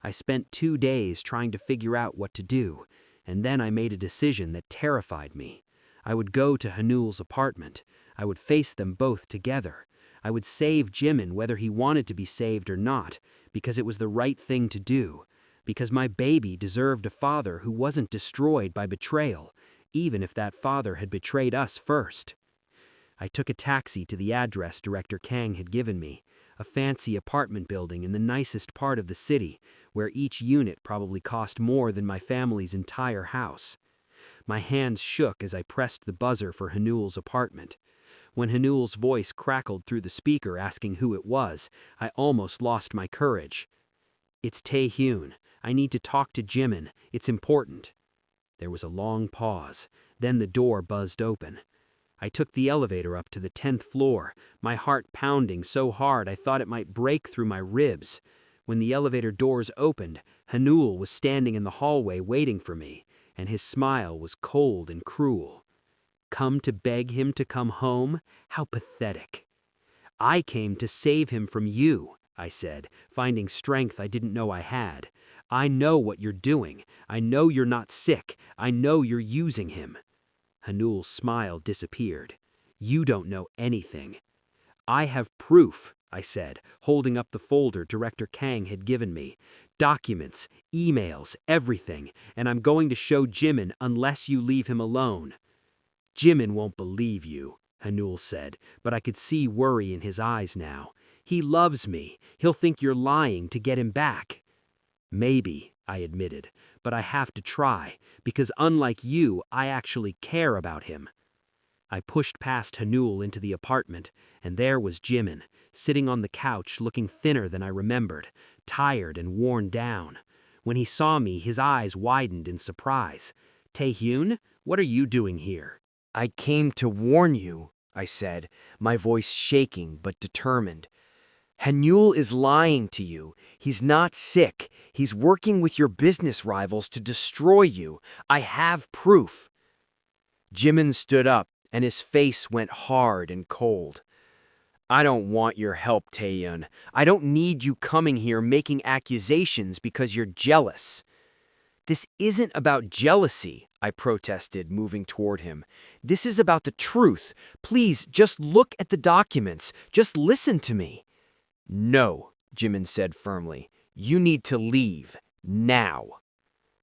I spent 2 days trying to figure out what to do, and then I made a decision that terrified me. I would go to Hanul's apartment. I would face them both together. I would save Jimin whether he wanted to be saved or not, because it was the right thing to do, because my baby deserved a father who wasn't destroyed by betrayal, even if that father had betrayed us first. I took a taxi to the address Director Kang had given me, a fancy apartment building in the nicest part of the city, where each unit probably cost more than my family's entire house. My hands shook as I pressed the buzzer for Hanul's apartment. When Hanul's voice crackled through the speaker asking who it was, I almost lost my courage. "It's Taehyun. I need to talk to Jimin. It's important." There was a long pause. Then the door buzzed open. I took the elevator up to the 10th floor, my heart pounding so hard I thought it might break through my ribs. When the elevator doors opened, Hanul was standing in the hallway waiting for me, and his smile was cold and cruel. Come to beg him to come home? How pathetic. "I came to save him from you," I said, finding strength I didn't know I had. "I know what you're doing. I know you're not sick. I know you're using him." Hanul's smile disappeared. "You don't know anything." "I have proof," I said, holding up the folder Director Kang had given me. "Documents, emails, everything, and I'm going to show Jimin unless you leave him alone." "Jimin won't believe you," Hanul said, but I could see worry in his eyes now. "He loves me. He'll think you're lying to get him back." "Maybe," I admitted, "but I have to try, because unlike you, I actually care about him." I pushed past Hanul into the apartment, and there was Jimin, sitting on the couch looking thinner than I remembered, tired and worn down. When he saw me, his eyes widened in surprise. "Taehyun, what are you doing here?" "I came to warn you," I said, my voice shaking but determined. "Hanul is lying to you. He's not sick. He's working with your business rivals to destroy you. I have proof." Jimin stood up, and his face went hard and cold. "I don't want your help, Taehyun. I don't need you coming here making accusations because you're jealous." "This isn't about jealousy," I protested, moving toward him. "This is about the truth. Please, just look at the documents. Just listen to me." "No," Jimin said firmly. "You need to leave. Now."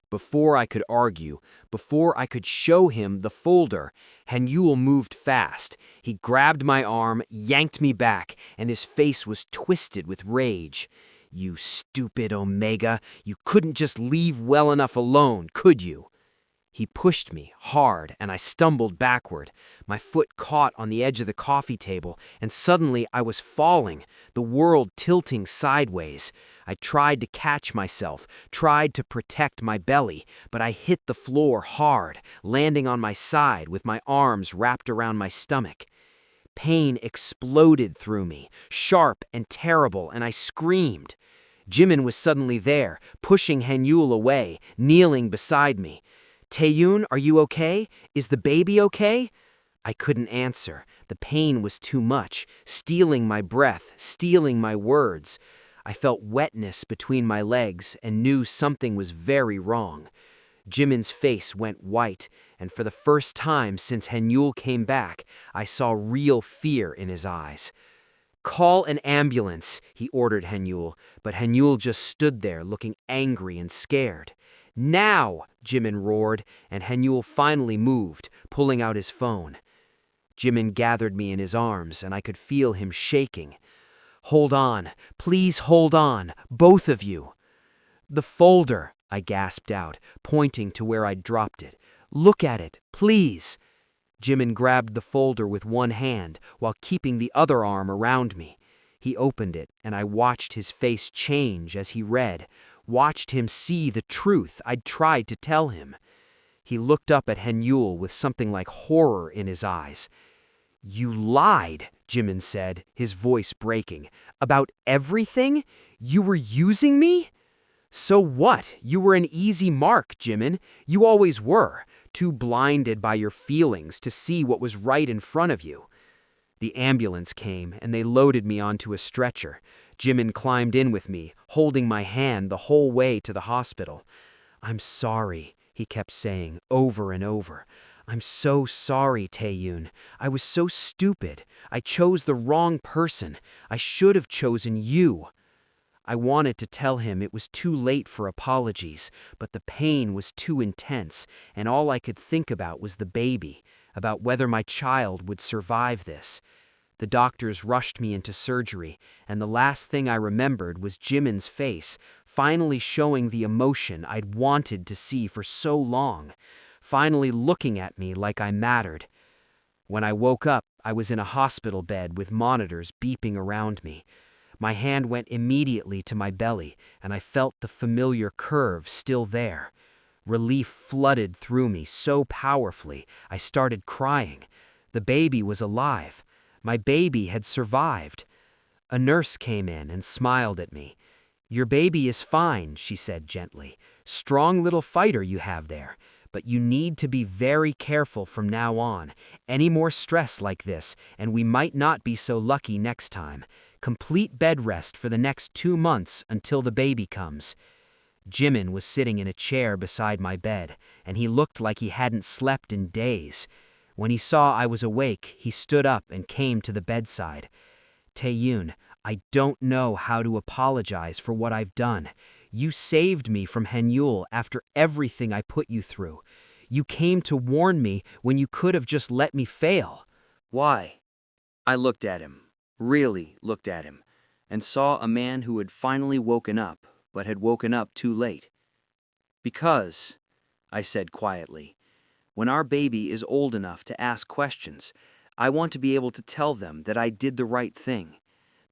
Before I could argue, before I could show him the folder, Hanul moved fast. He grabbed my arm, yanked me back, and his face was twisted with rage. "You stupid Omega, you couldn't just leave well enough alone, could you?" He pushed me hard, and I stumbled backward. My foot caught on the edge of the coffee table, and suddenly I was falling, the world tilting sideways. I tried to catch myself, tried to protect my belly, but I hit the floor hard, landing on my side with my arms wrapped around my stomach. Pain exploded through me, sharp and terrible, and I screamed. Jimin was suddenly there, pushing Hanul away, kneeling beside me. "Taehyun, are you okay? Is the baby okay?" I couldn't answer. The pain was too much, stealing my breath, stealing my words. I felt wetness between my legs and knew something was very wrong. Jimin's face went white, and for the first time since Hanul came back, I saw real fear in his eyes. "Call an ambulance," he ordered Hanul, but Hanul just stood there looking angry and scared. "Now!" Jimin roared, and Hanul finally moved, pulling out his phone. Jimin gathered me in his arms, and I could feel him shaking. "Hold on. Please hold on. Both of you." "The folder," I gasped out, pointing to where I'd dropped it. "Look at it, please." Jimin grabbed the folder with one hand while keeping the other arm around me. He opened it, and I watched his face change as he read, watched him see the truth I'd tried to tell him. He looked up at Hanul with something like horror in his eyes. "You lied," Jimin said, his voice breaking. "About everything? You were using me?" "So what? You were an easy mark, Jimin. You always were, too blinded by your feelings to see what was right in front of you. The ambulance came, and they loaded me onto a stretcher. Jimin climbed in with me, holding my hand the whole way to the hospital. "I'm sorry," he kept saying over and over. "I'm so sorry, Taehyun. I was so stupid. I chose the wrong person. I should have chosen you." I wanted to tell him it was too late for apologies, but the pain was too intense, and all I could think about was the baby, about whether my child would survive this. The doctors rushed me into surgery, and the last thing I remembered was Jimin's face, finally showing the emotion I'd wanted to see for so long, finally looking at me like I mattered. When I woke up, I was in a hospital bed with monitors beeping around me. My hand went immediately to my belly, and I felt the familiar curve still there. Relief flooded through me so powerfully, I started crying. The baby was alive. My baby had survived. A nurse came in and smiled at me. "Your baby is fine," she said gently. "Strong little fighter you have there. But you need to be very careful from now on. Any more stress like this, and we might not be so lucky next time. Complete bed rest for the next 2 months until the baby comes." Jimin was sitting in a chair beside my bed, and he looked like he hadn't slept in days. When he saw I was awake, he stood up and came to the bedside. "Taehyun, I don't know how to apologize for what I've done. You saved me from Haneul after everything I put you through. You came to warn me when you could have just let me fail." Why? I looked at him, really looked at him, and saw a man who had finally woken up, but had woken up too late. "Because," I said quietly, "when our baby is old enough to ask questions, I want to be able to tell them that I did the right thing,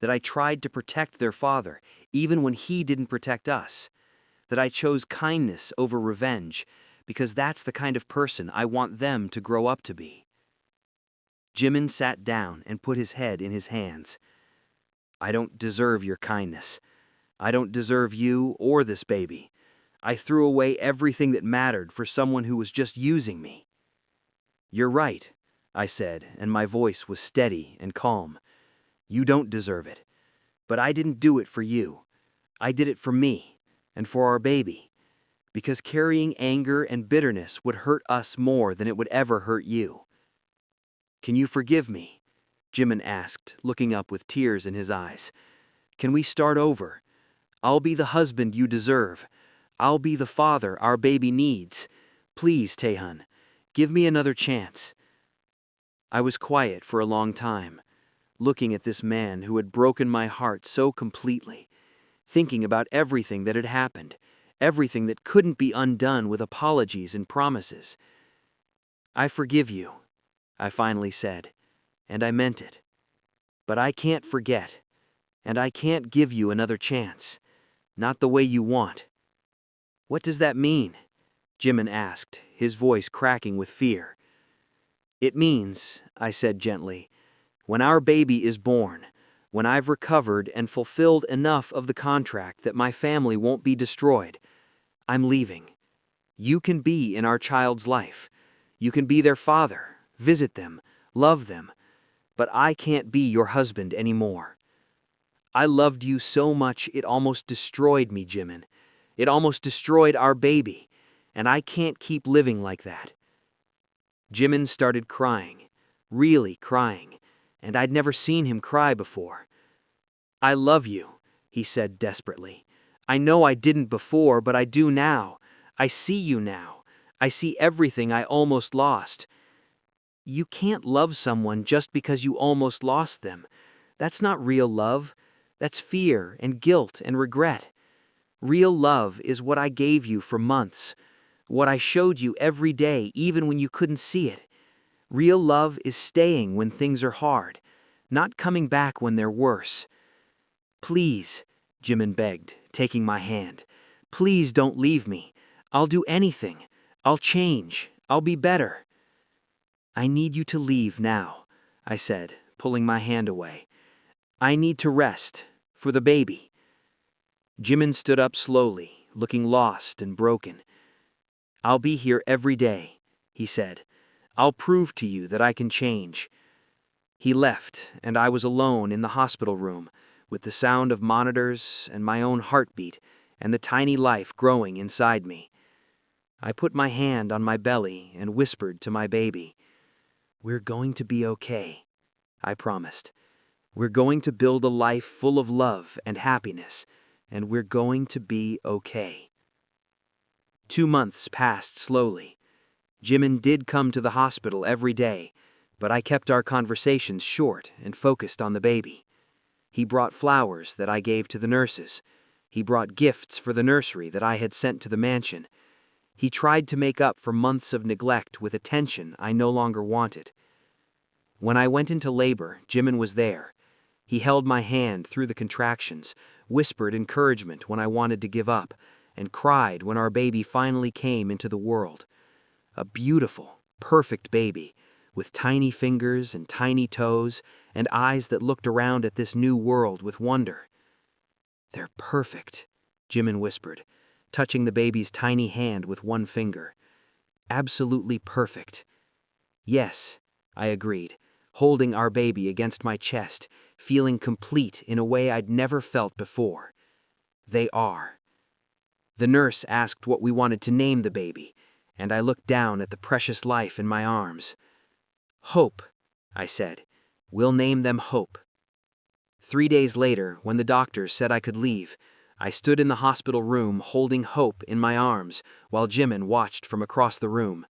that I tried to protect their father, even when he didn't protect us, that I chose kindness over revenge, because that's the kind of person I want them to grow up to be." Jimin sat down and put his head in his hands. "I don't deserve your kindness. I don't deserve you or this baby. I threw away everything that mattered for someone who was just using me." "You're right," I said, and my voice was steady and calm. "You don't deserve it. But I didn't do it for you. I did it for me and for our baby, because carrying anger and bitterness would hurt us more than it would ever hurt you." "Can you forgive me?" Jimin asked, looking up with tears in his eyes. "Can we start over? I'll be the husband you deserve. I'll be the father our baby needs. Please, Taehyun, give me another chance." I was quiet for a long time, looking at this man who had broken my heart so completely, thinking about everything that had happened, everything that couldn't be undone with apologies and promises. "I forgive you," I finally said, and I meant it. "But I can't forget, and I can't give you another chance, not the way you want." "What does that mean?" Jimin asked, his voice cracking with fear. "It means," I said gently, "when our baby is born, when I've recovered and fulfilled enough of the contract that my family won't be destroyed, I'm leaving. You can be in our child's life. You can be their father, visit them, love them, but I can't be your husband anymore. I loved you so much it almost destroyed me, Jimin. It almost destroyed our baby, and I can't keep living like that." Jimin started crying, really crying, and I'd never seen him cry before. "I love you," he said desperately. "I know I didn't before, but I do now. I see you now. I see everything I almost lost." "You can't love someone just because you almost lost them. That's not real love. That's fear and guilt and regret. Real love is what I gave you for months, what I showed you every day even when you couldn't see it. Real love is staying when things are hard, not coming back when they're worse." "Please," Jimin begged, taking my hand. "Please don't leave me. I'll do anything. I'll change. I'll be better." "I need you to leave now," I said, pulling my hand away. "I need to rest, for the baby." Jimin stood up slowly, looking lost and broken. "I'll be here every day," he said. "I'll prove to you that I can change." He left, and I was alone in the hospital room, with the sound of monitors and my own heartbeat and the tiny life growing inside me. I put my hand on my belly and whispered to my baby, "We're going to be okay," I promised. "We're going to build a life full of love and happiness, and we're going to be okay." 2 months passed slowly. Jimin did come to the hospital every day, but I kept our conversations short and focused on the baby. He brought flowers that I gave to the nurses. He brought gifts for the nursery that I had sent to the mansion. He tried to make up for months of neglect with attention I no longer wanted. When I went into labor, Jimin was there. He held my hand through the contractions, whispered encouragement when I wanted to give up, and cried when our baby finally came into the world. A beautiful, perfect baby, with tiny fingers and tiny toes and eyes that looked around at this new world with wonder. "They're perfect," Jimin whispered, touching the baby's tiny hand with one finger. "Absolutely perfect." "Yes," I agreed, holding our baby against my chest, feeling complete in a way I'd never felt before. "They are." The nurse asked what we wanted to name the baby, and I looked down at the precious life in my arms. "Hope," I said. "We'll name them Hope." 3 days later, when the doctors said I could leave, I stood in the hospital room holding Hope in my arms while Jimin watched from across the room.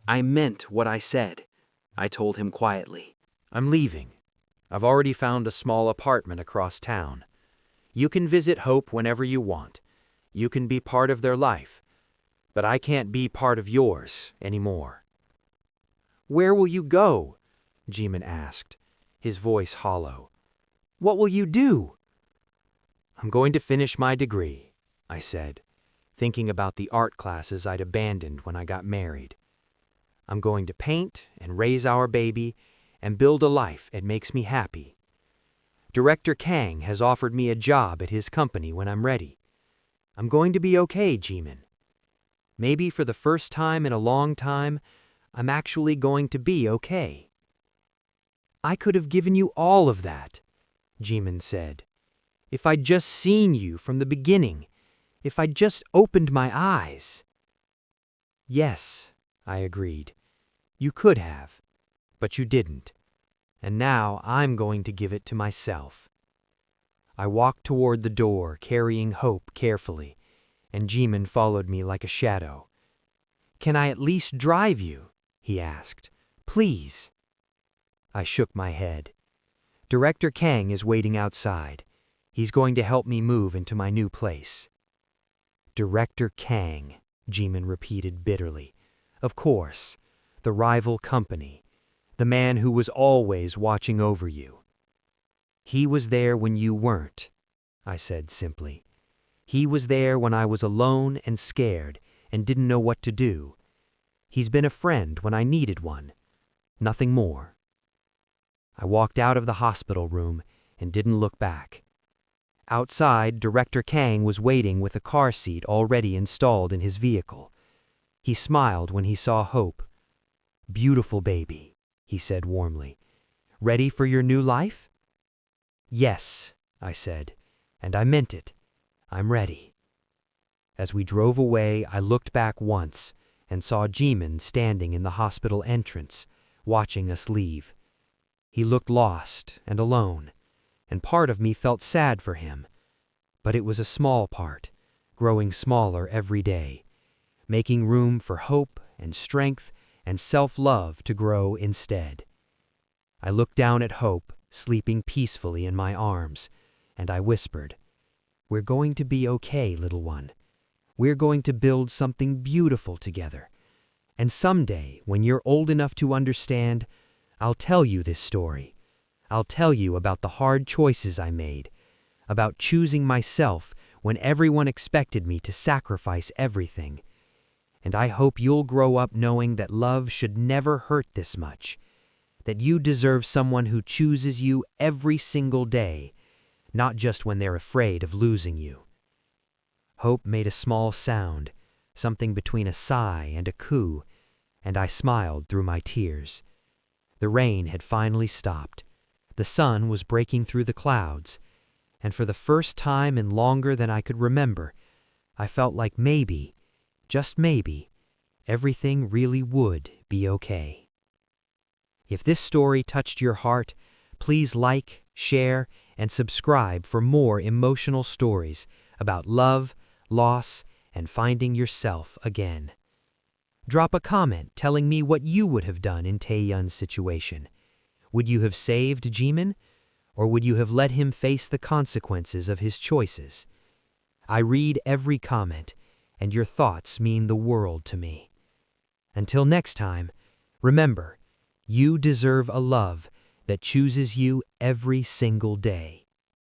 "I meant what I said," I told him quietly. I'm leaving. I've already found a small apartment across town. You can visit Hope whenever you want. You can be part of their life. But I can't be part of yours anymore." "Where will you go?" Jimin asked, his voice hollow. "What will you do?" "I'm going to finish my degree," I said, thinking about the art classes I'd abandoned when I got married. "I'm going to paint and raise our baby and build a life that makes me happy. Director Kang has offered me a job at his company when I'm ready. I'm going to be okay, Jimin. Maybe for the first time in a long time, I'm actually going to be okay." "I could have given you all of that," Jimin said. "If I'd just seen you from the beginning, if I'd just opened my eyes." "Yes," I agreed. "You could have, but you didn't. And now I'm going to give it to myself." I walked toward the door, carrying Hope carefully, and Jimin followed me like a shadow. "Can I at least drive you?" he asked. "Please." I shook my head. "Director Kang is waiting outside. He's going to help me move into my new place." "Director Kang," Jimin repeated bitterly. "Of course, the rival company, the man who was always watching over you." "He was there when you weren't," I said simply. "He was there when I was alone and scared and didn't know what to do. He's been a friend when I needed one. Nothing more." I walked out of the hospital room and didn't look back. Outside, Director Kang was waiting with a car seat already installed in his vehicle. He smiled when he saw Hope. "Beautiful baby," he said warmly. "Ready for your new life?" "Yes," I said, and I meant it. "I'm ready." As we drove away, I looked back once and saw Jimin standing in the hospital entrance, watching us leave. He looked lost and alone, and part of me felt sad for him. But it was a small part, growing smaller every day, making room for hope and strength and self-love to grow instead. I looked down at Hope, sleeping peacefully in my arms, and I whispered, "We're going to be okay, little one. We're going to build something beautiful together. And someday, when you're old enough to understand, I'll tell you this story. I'll tell you about the hard choices I made, about choosing myself when everyone expected me to sacrifice everything. And I hope you'll grow up knowing that love should never hurt this much, that you deserve someone who chooses you every single day, not just when they're afraid of losing you." Hope made a small sound, something between a sigh and a coo, and I smiled through my tears. The rain had finally stopped. The sun was breaking through the clouds, and for the first time in longer than I could remember, I felt like maybe, just maybe, everything really would be okay. If this story touched your heart, please like, share, and subscribe for more emotional stories about love, loss, and finding yourself again. Drop a comment telling me what you would have done in Taehyun's situation. Would you have saved Jimin, or would you have let him face the consequences of his choices? I read every comment, and your thoughts mean the world to me. Until next time, remember, you deserve a love that chooses you every single day.